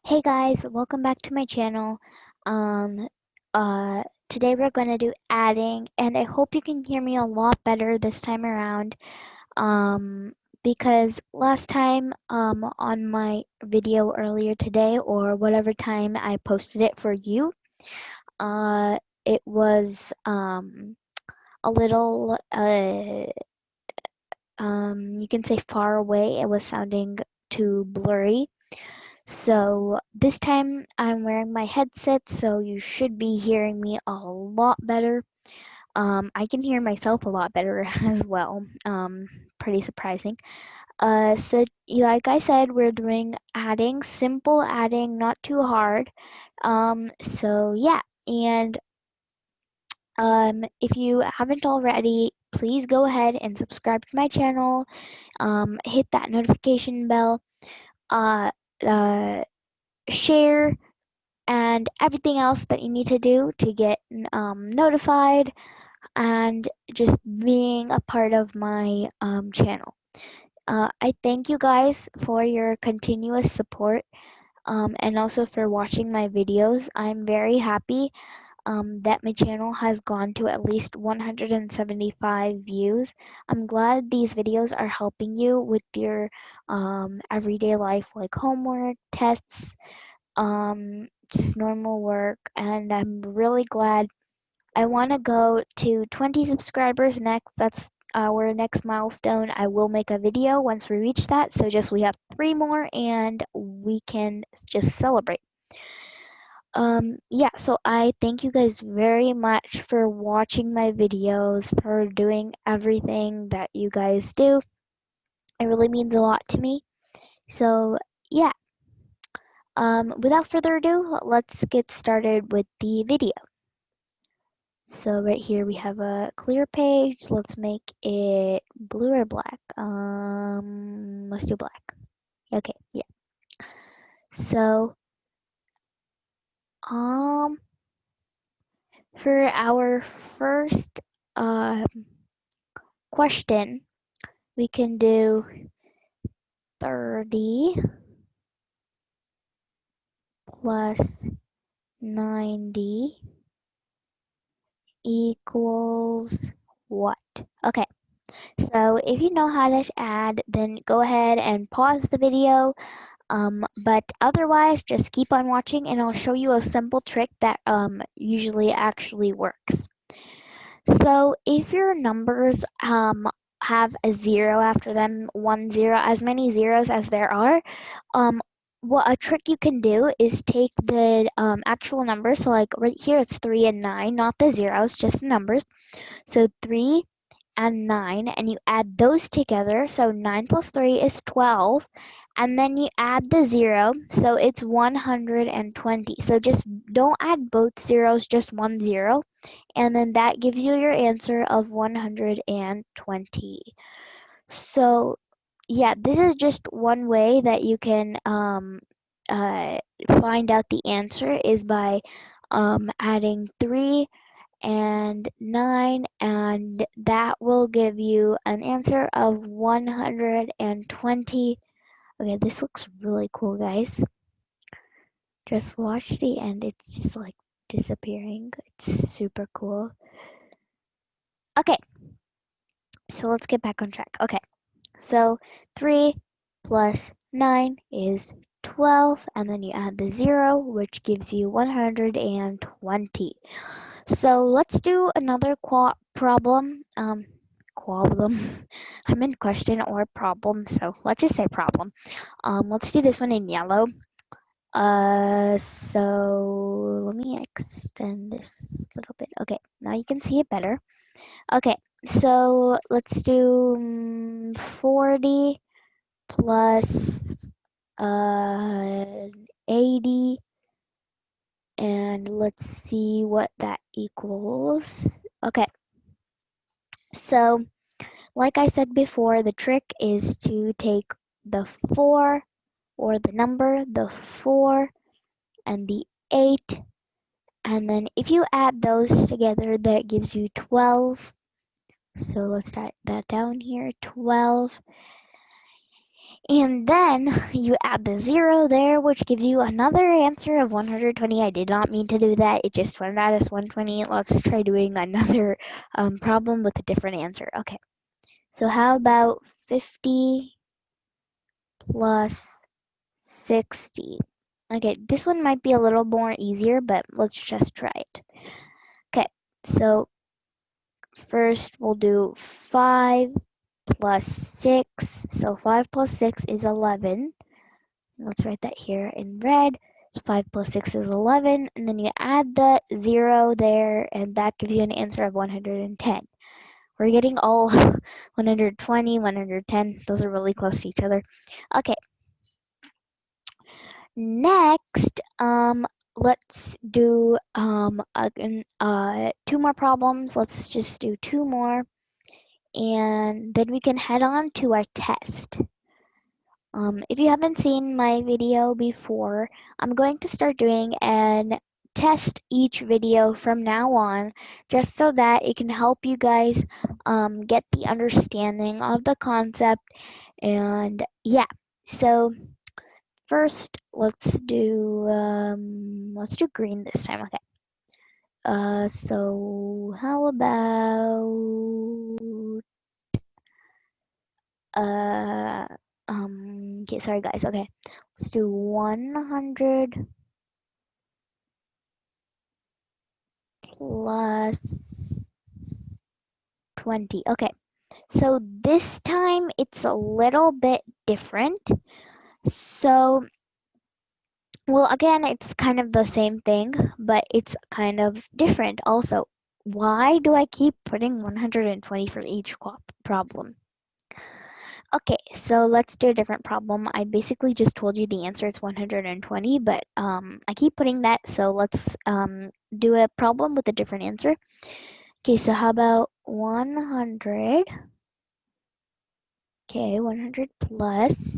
Hey guys, welcome back to my channel. Um, Today we're gonna do adding, and I hope you can hear me a lot better this time around. Because last time, on my video earlier today, or whatever time I posted it for you, uh, it was a little you can say far away. It was sounding too blurry. So this time I'm wearing my headset, so you should be hearing me a lot better. I can hear myself a lot better as well. Pretty surprising. Like I said, we're doing adding, simple adding, not too hard. So yeah, and if you haven't already, please go ahead and subscribe to my channel. Hit that notification bell. Uh, uh, Share and everything else that you need to do to get notified and just being a part of my channel. I thank you guys for your continuous support and also for watching my videos. I'm very happy that my channel has gone to at least 175 views. I'm glad these videos are helping you with your everyday life, like homework, tests, just normal work, and I'm really glad. I want to go to 20 subscribers next. That's our next milestone. I will make a video once we reach that. So just we have 3 more and we can just celebrate. Yeah, so I thank you guys very much for watching my videos, for doing everything that you guys do. It really means a lot to me. So yeah, without further ado, let's get started with the video. So right here we have a clear page. Let's make it blue or black. Let's do black. Okay, yeah. So, um, for our first um question, we can do 30 plus 90 equals what? Okay, so if you know how to add, then go ahead and pause the video. But otherwise, just keep on watching and I'll show you a simple trick that usually actually works. So if your numbers have a zero after them, 1 0, as many zeros as there are, um, what a trick you can do is take the actual numbers. So like right here, it's 3 and 9, not the zeros, just the numbers. So 3 and 9, and you add those together. So 9 plus 3 is 12. And then you add the 0, so it's 120. So just don't add both zeros, just 1 0. And then that gives you your answer of 120. So yeah, this is just one way that you can uh, find out the answer is by adding 3 and 9, and that will give you an answer of 120. Okay, this looks really cool, guys. Just watch the end. It's just like disappearing. It's super cool. Okay, so let's get back on track. Okay, so 3 plus 9 is 12, and then you add the 0, which gives you 120. So let's do another problem. Problem. I meant question or problem, so let's just say problem. Let's do this one in yellow. So let me extend this a little bit. Okay, now you can see it better. Okay, so let's do 40 plus 80, and let's see what that equals. Okay, so like I said before, the trick is to take the 4 or the number, the 4 and the 8, and then if you add those together, that gives you 12. So let's type that down here, 12. And then you add the 0 there, which gives you another answer of 120. I did not mean to do that. It just went out as 120. Let's try doing another problem with a different answer. Okay. So how about 50 plus 60? Okay, this one might be a little more easier, but let's just try it. Okay, so first we'll do 5 plus 6. So 5 plus 6 is 11. Let's write that here in red. So 5 plus 6 is 11. And then you add the 0 there, and that gives you an answer of 110. We're getting all 120, 110. Those are really close to each other. Okay. Next, let's do again, 2 more problems. Let's just do 2 more, and then we can head on to our test. If you haven't seen my video before, I'm going to start doing and test each video from now on, just so that it can help you guys get the understanding of the concept. And yeah, so first let's do green this time. Okay. So how about okay, sorry guys. Okay, let's do 100 plus 20. Okay, so this time it's a little bit different. So, well, again, it's kind of the same thing, but it's kind of different also. Why do I keep putting 120 for each problem? Okay, so let's do a different problem. I basically just told you the answer, it's 120, but I keep putting that, so let's do a problem with a different answer. Okay, so how about 100? Okay, 100 plus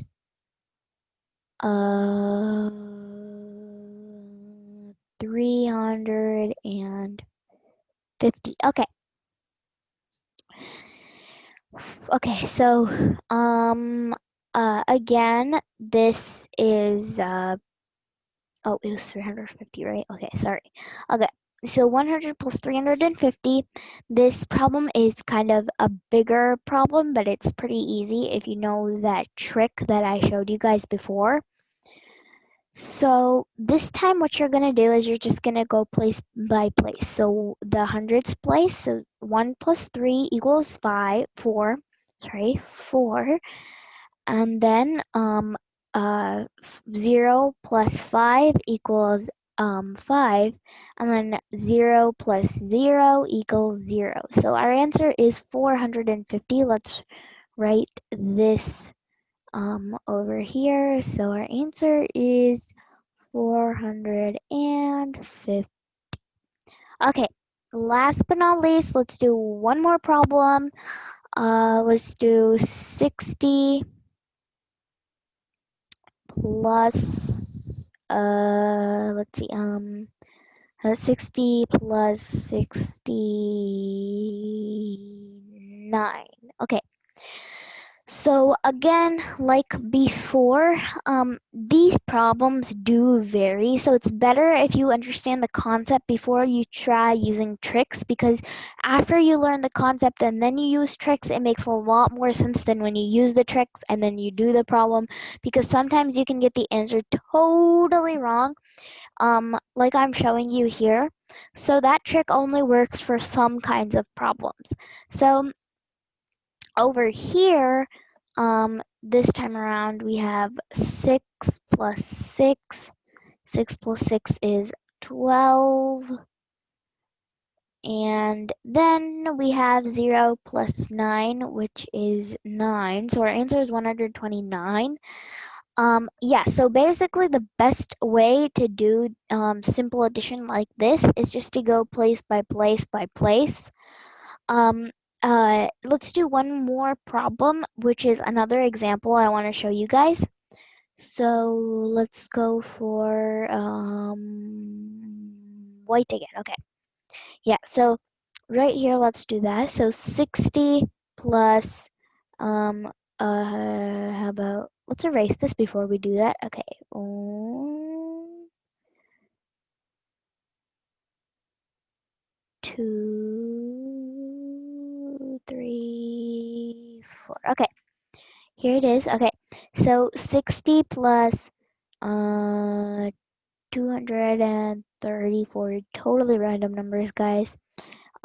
350. Okay. Okay, so again, this is oh, it was 350, right? Okay, sorry. Okay, so 100 plus 350. This problem is kind of a bigger problem, but it's pretty easy if you know that trick that I showed you guys before. So this time what you're going to do is you're just going to go place by place. So the hundreds place, so 1 plus 3 equals 4, and then 0 plus 5 equals 5, and then 0 plus 0 equals 0. So our answer is 450. Let's write this over here. So our answer is 450. Okay, last but not least, let's do one more problem. Let's do 60 plus, let's see, 60 plus 69. Okay. So again, like before, these problems do vary. So it's better if you understand the concept before you try using tricks, because after you learn the concept and then you use tricks, it makes a lot more sense than when you use the tricks and then you do the problem, because sometimes you can get the answer totally wrong, like I'm showing you here. So that trick only works for some kinds of problems. So over here, this time around we have 6 plus 6. 6 plus 6 is 12. And then we have 0 plus 9, which is 9. So our answer is 129. Yeah, so basically the best way to do simple addition like this is just to go place by place by place. Let's do one more problem, which is another example I want to show you guys. So let's go for white again. Okay. Yeah, so right here, let's do that. So 60 plus How about, let's erase this before we do that. Okay. 2, 3, 4. Okay, here it is. Okay, so 60 plus 234, totally random numbers, guys.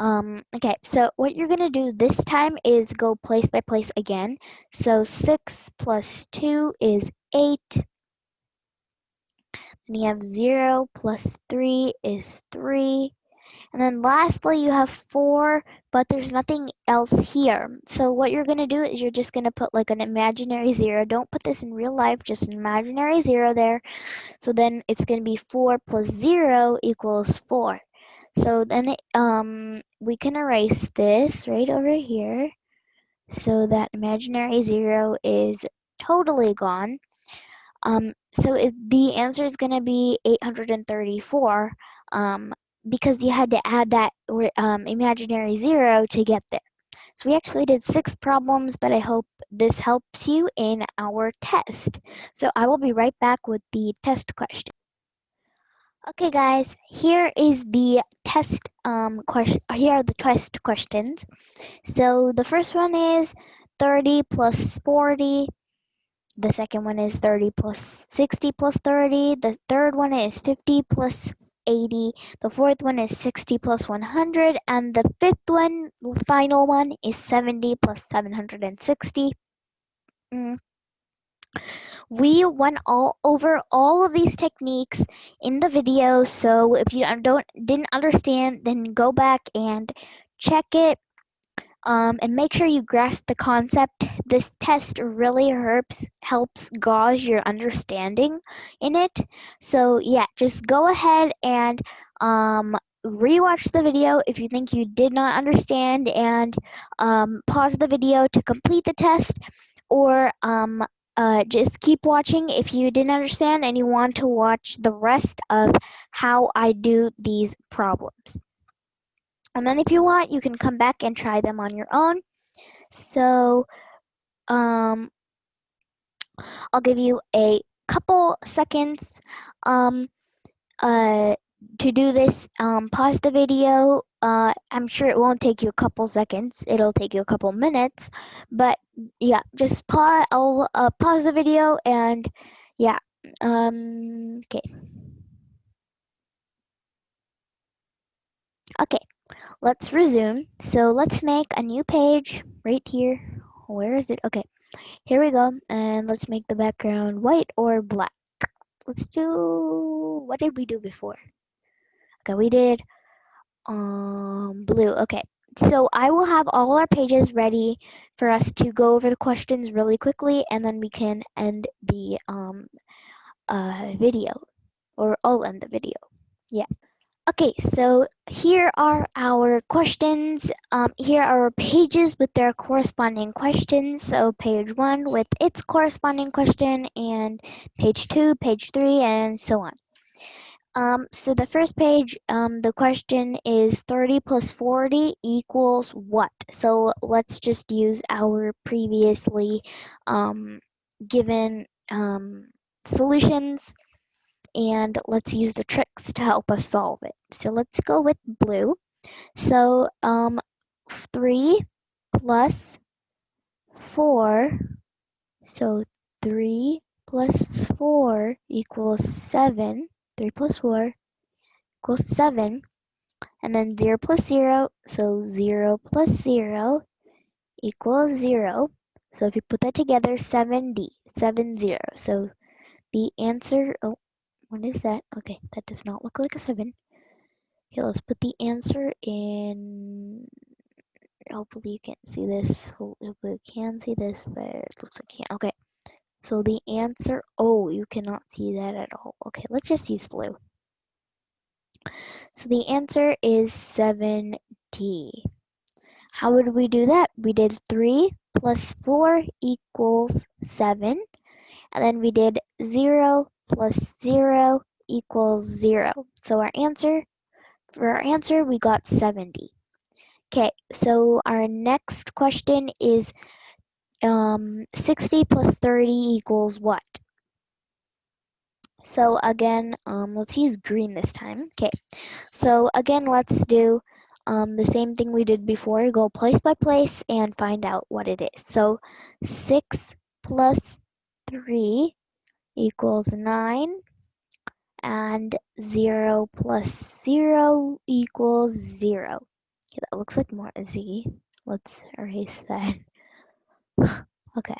Okay, so what you're gonna do this time is go place by place again. So 6 plus 2 is 8. Then you have 0 plus 3 is 3. And then lastly, you have 4, but there's nothing else here. So what you're going to do is you're just going to put like an imaginary 0. Don't put this in real life, just an imaginary 0 there. So then it's going to be 4 plus 0 equals 4. So then we can erase this right over here. So that imaginary 0 is totally gone. So the answer is going to be 834 because you had to add that imaginary 0 to get there. So we actually did 6 problems, but I hope this helps you in our test. So I will be right back with the test question. Okay, guys, here is the test question. Here are the test questions. So the first one is 30 plus 40. The second one is 30 plus 60 plus 30. The third one is 50 plus 80. The fourth one is 60 plus 100. And the fifth one, final one, is 70 plus 760. Mm. We went all over all of these techniques in the video. So if you didn't understand, then go back and check it. And make sure you grasp the concept. This test really helps gauge your understanding in it. So yeah, just go ahead and rewatch the video if you think you did not understand, and pause the video to complete the test, or just keep watching if you didn't understand and you want to watch the rest of how I do these problems. And then if you want, you can come back and try them on your own. So I'll give you a couple seconds um, to do this. Pause the video. I'm sure it won't take you a couple seconds. It'll take you a couple minutes. But yeah, just pause. I'll pause the video and yeah. Okay. Okay. Let's resume. So let's make a new page right here. Where is it? Okay. Here we go, and let's make the background white or black. Let's do, what did we do before? Okay, we did blue. Okay, so I will have all our pages ready for us to go over the questions really quickly, and then we can end the video, or I'll end the video. Yeah. Okay, so here are our questions. Here are our pages with their corresponding questions. So page 1 with its corresponding question, and page 2, page 3, and so on. So the first page, the question is 30 plus 40 equals what? So let's just use our previously given solutions, and let's use the tricks to help us solve it. So let's go with blue. So 3 plus 4, so 3 plus 4 equals 7. 3 plus 4 equals 7. And then 0 plus 0, so 0 plus 0 equals 0. So if you put that together, 70. So the answer, oh, what is that? Okay, that does not look like a 7. Okay, let's put the answer in. Hopefully you can't see this. Hopefully you can see this, but it looks like you can't. Okay, so the answer, oh, you cannot see that at all. Okay, let's just use blue. So the answer is 7D. How would we do that? We did 3 plus 4 equals 7. And then we did 0 plus 0 equals 0. So for our answer, we got 70. Okay, so our next question is 60 plus 30 equals what? So again, let's use green this time. Okay, so again, let's do the same thing we did before. Go place by place and find out what it is. So 6 plus 3 equals 9, and 0 plus 0 equals 0. Okay, that looks like more a Z. Let's erase that. Okay.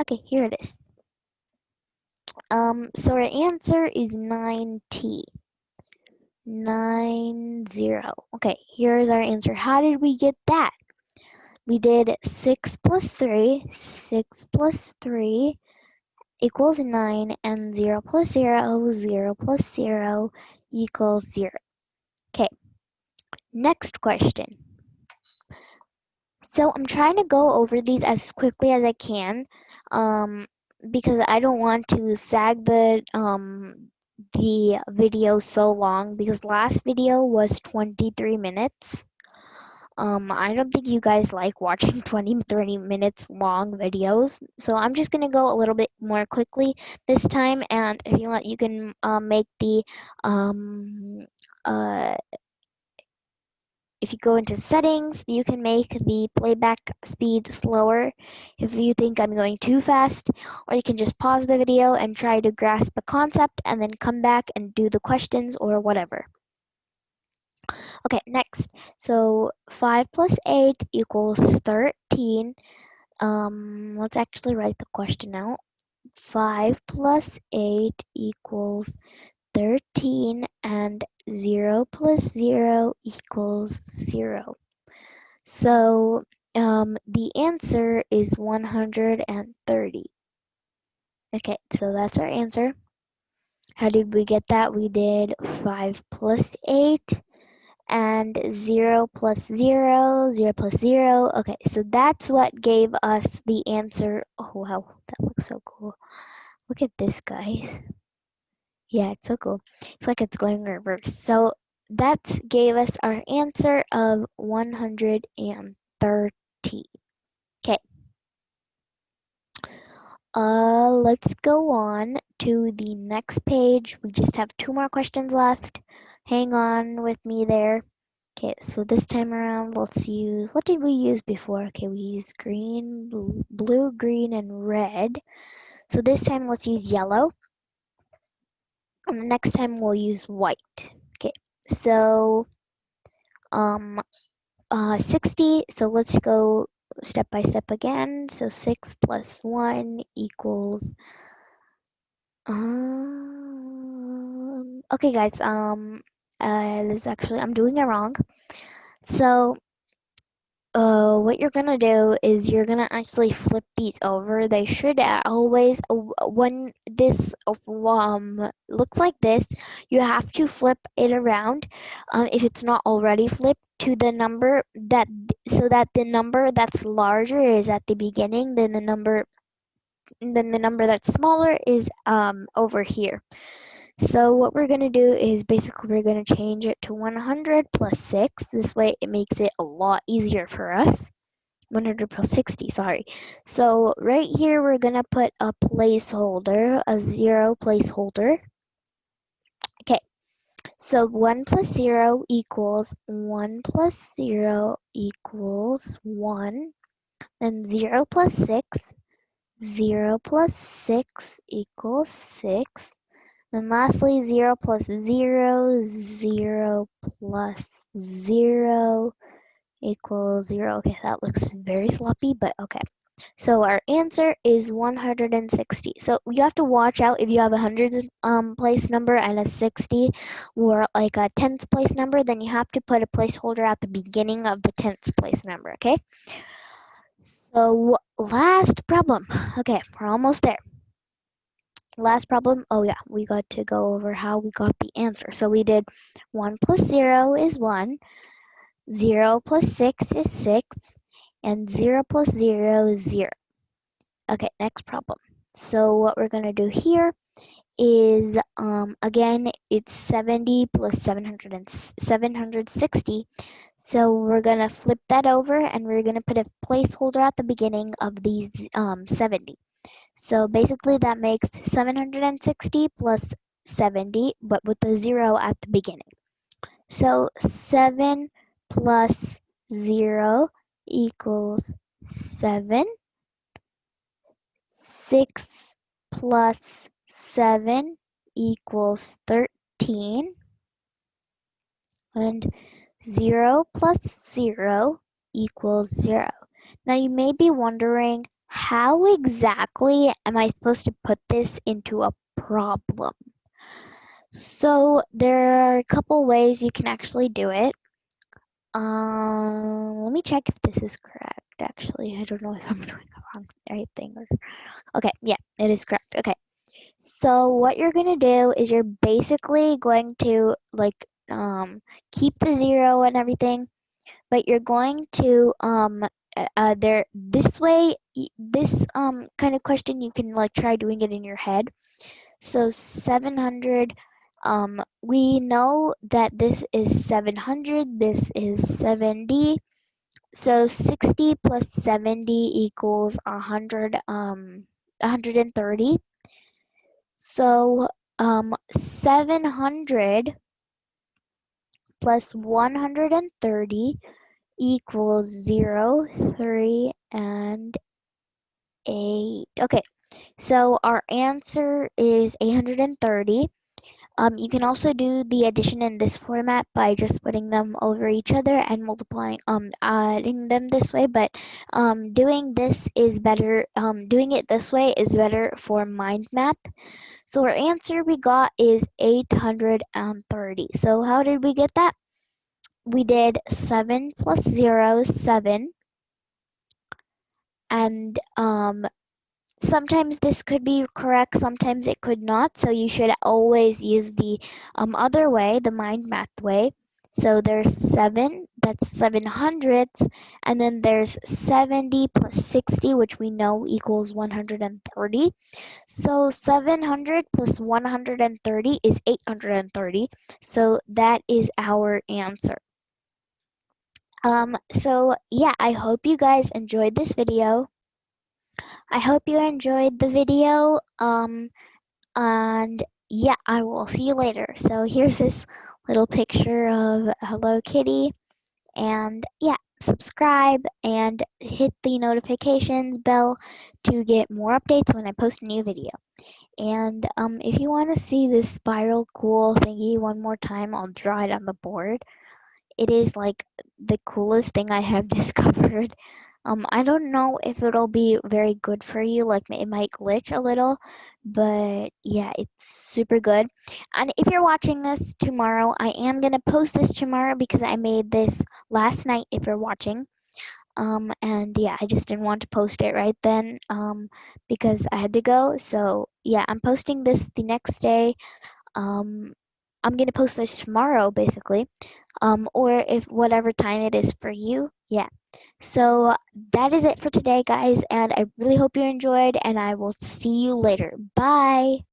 Okay, here it is. So our answer is 9T. 90. Okay, here's our answer. How did we get that? We did 6 plus 3. 6 plus 3 equals 9, and 0 plus 0, 0 plus 0 equals 0. Okay, next question. So I'm trying to go over these as quickly as I can, because I don't want to sag the video so long, because last video was 23 minutes. I don't think you guys like watching 20-30 minutes long videos, so I'm just gonna go a little bit more quickly this time. And if you want, you can make the uh if you go into settings, you can make the playback speed slower if you think I'm going too fast, or you can just pause the video and try to grasp a concept and then come back and do the questions or whatever. Okay, next. So 5 plus 8 equals 13. Let's actually write the question out. 5 plus 8 equals 13, and 0 plus 0 equals 0. So the answer is 130. Okay, so that's our answer. How did we get that? We did 5 plus 8 and 0 plus 0, 0 plus 0. Okay, so that's what gave us the answer. Oh, wow, that looks so cool. Look at this, guys. Yeah, it's so cool. It's like it's going reverse. So that gave us our answer of 130. Okay. Let's go on to the next page. We just have 2 more questions left. Hang on with me there. Okay, so this time around, let's use, what did we use before? Okay, we used green, blue, green, and red. So this time, let's use yellow. And the next time, we'll use white. Okay, so 60. So let's go step by step again. So 6 plus 1 equals okay guys, this actually, I'm doing it wrong. So what you're gonna do is you're gonna actually flip these over. They should always, when this looks like this, you have to flip it around, if it's not already flipped, to the number that, so that the number that's larger is at the beginning, then the number that's smaller is over here. So what we're going to do is basically we're going to change it to 100 plus 6. This way it makes it a lot easier for us. 100 plus 60, sorry. So right here we're going to put a placeholder, a 0 placeholder. Okay, so 1 plus 0 equals 1 plus 0 equals 1. Then 0 plus 6, 0 plus 6 equals 6. Then lastly, 0 plus 0, 0 plus 0 equals 0. Okay, that looks very sloppy, but okay. So our answer is 160. So you have to watch out if you have a hundreds place number and a 60 or like a tens place number, then you have to put a placeholder at the beginning of the tens place number, okay? So last problem. Okay, we're almost there. Last problem, oh yeah, we got to go over how we got the answer. So we did 1 plus 0 is 1, 0 plus 6 is 6, and 0 plus 0 is 0. Okay, next problem. So what we're going to do here is, again, it's 70 plus 760. So we're gonna flip that over and we're gonna put a placeholder at the beginning of these 70. So basically that makes 760 plus 70, but with a 0 at the beginning. So 7 plus 0 equals 7. 6 plus 7 equals 13. And 0 plus 0 equals 0. Now you may be wondering, how exactly am I supposed to put this into a problem? So there are a couple ways you can actually do it. Let me check if this is correct. Actually, I don't know if I'm doing the right thing. Okay, yeah, it is correct. Okay, so what you're gonna do is you're basically going to keep the 0 and everything, but you're going to there this way this kind of question you can like try doing it in your head. So 700, we know that this is 700, this is 70. So 60 plus 70 equals 130. So 700 plus 130 equals 0, 3, and 8. Okay, so our answer is 830. You can also do the addition in this format by just putting them over each other and multiplying, adding them this way. But doing this is better. Doing it this way is better for mind math. So our answer we got is 830. So how did we get that? We did 7 plus 0 is 7, and sometimes this could be correct, sometimes it could not, so you should always use the other way, the mind math way. So there's 7, that's 700ths, and then there's 70 plus 60, which we know equals 130. So 700 plus 130 is 830, so that is our answer. So yeah, I hope you guys enjoyed this video. I hope you enjoyed the video. And yeah, I will see you later. So here's this little picture of Hello Kitty. And yeah, subscribe and hit the notifications bell to get more updates when I post a new video. And if you want to see this spiral cool thingy one more time, I'll draw it on the board. It is like the coolest thing I have discovered. I don't know if it'll be very good for you, like it might glitch a little, but yeah, it's super good. And if you're watching this tomorrow, I am gonna post this tomorrow because I made this last night if you're watching. And yeah, I just didn't want to post it right then, because I had to go. So yeah, I'm posting this the next day. Um, I'm gonna post this tomorrow basically, or if whatever time it is for you. Yeah. So that is it for today, guys, and I really hope you enjoyed, and I will see you later. Bye.